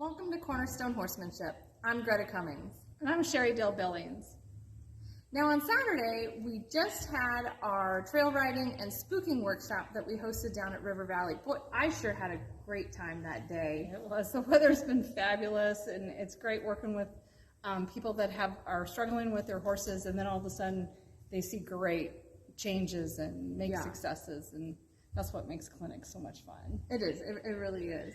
Welcome to Cornerstone Horsemanship. I'm Greta Cummings. And I'm Sheri Billings. Now on Saturday, we just had our trail riding and spooking workshop that we hosted down at River Valley. Boy, I sure had a great time that day. It was. The weather's been fabulous, and it's great working with people that are struggling with their horses, and then all of a sudden they see great changes and make successes, and that's what makes clinics so much fun. It is. It really is.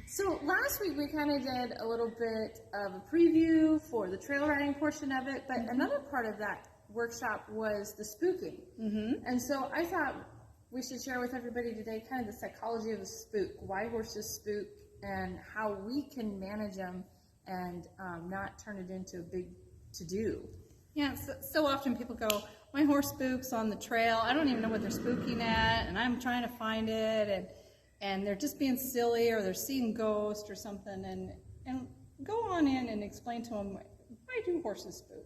So last week we kind of did a little bit of a preview for the trail riding portion of it, but another part of that workshop was the spooking. And so I thought we should share with everybody today kind of the psychology of a spook, why horses spook, and how we can manage them and not turn it into a big to-do. Yeah, so often people go, my horse spooks on the trail. I don't even know what they're spooking at, and I'm trying to find it, and they're just being silly, or they're seeing ghosts or something, and go on in and explain to them, why do horses spook?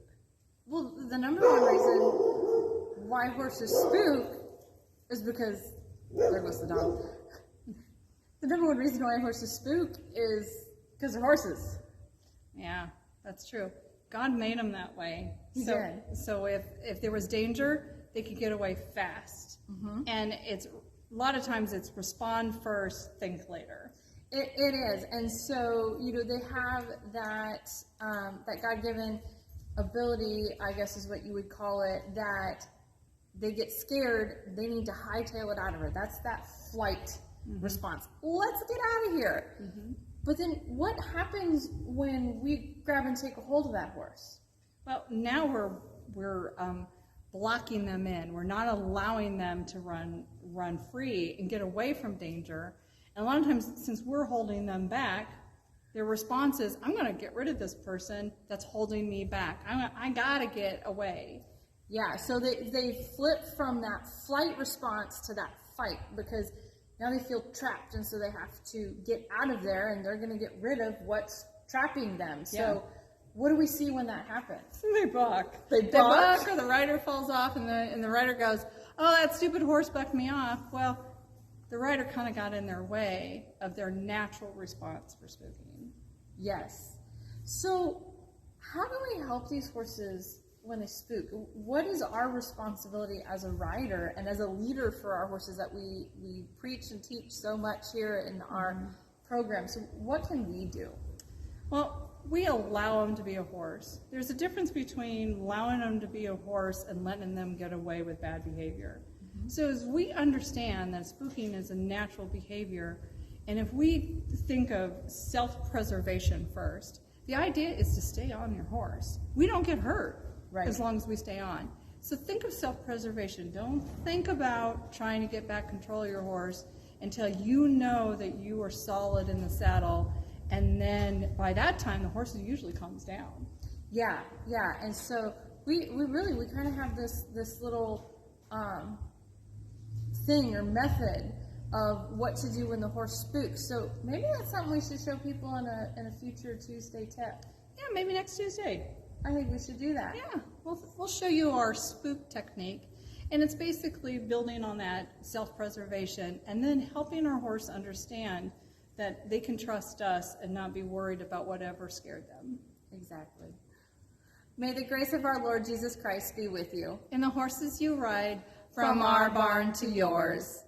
Well, the number one reason why horses spook is because, there goes the dog. The number one reason why horses spook is because they're horses. Yeah, that's true. God made them that way. He did. So if there was danger, they could get away fast. And a lot of times it's respond first, think later. It is. And so, they have that God-given ability, I guess is what you would call it, that they get scared, they need to hightail it out of her. That's that flight response. Let's get out of here. But then what happens when we grab and take a hold of that horse? Well, now we're blocking them in. We're not allowing them to run free and get away from danger. And a lot of times, since we're holding them back, their response is, I'm going to get rid of this person that's holding me back. I got to get away. Yeah, so they flip from that flight response to that fight because now they feel trapped, and so they have to get out of there, and they're going to get rid of what's trapping them. So what do we see when that happens? They buck. They buck, or the rider falls off, and the rider goes, oh, that stupid horse bucked me off. Well, the rider kind of got in their way of their natural response for spooking. Yes. So how do we help these horses when they spook? What is our responsibility as a rider and as a leader for our horses that we preach and teach so much here in our program? So what can we do? Well, we allow them to be a horse. There's a difference between allowing them to be a horse and letting them get away with bad behavior. So as we understand that spooking is a natural behavior, and if we think of self-preservation first, the idea is to stay on your horse. We don't get hurt as long as we stay on. So think of self-preservation. Don't think about trying to get back control of your horse until you know that you are solid in the saddle, and then by that time the horse usually calms down. Yeah. And so we kind of have this little thing or method of what to do when the horse spooks. So maybe that's something we should show people in a future Tuesday tip. Yeah, maybe next Tuesday. I think we should do that. Yeah, we'll show you our Spook Technique, and it's basically building on that self-preservation and then helping our horse understand that they can trust us and not be worried about whatever scared them. Exactly. May the grace of our Lord Jesus Christ be with you. And the horses you ride, from our barn to yours.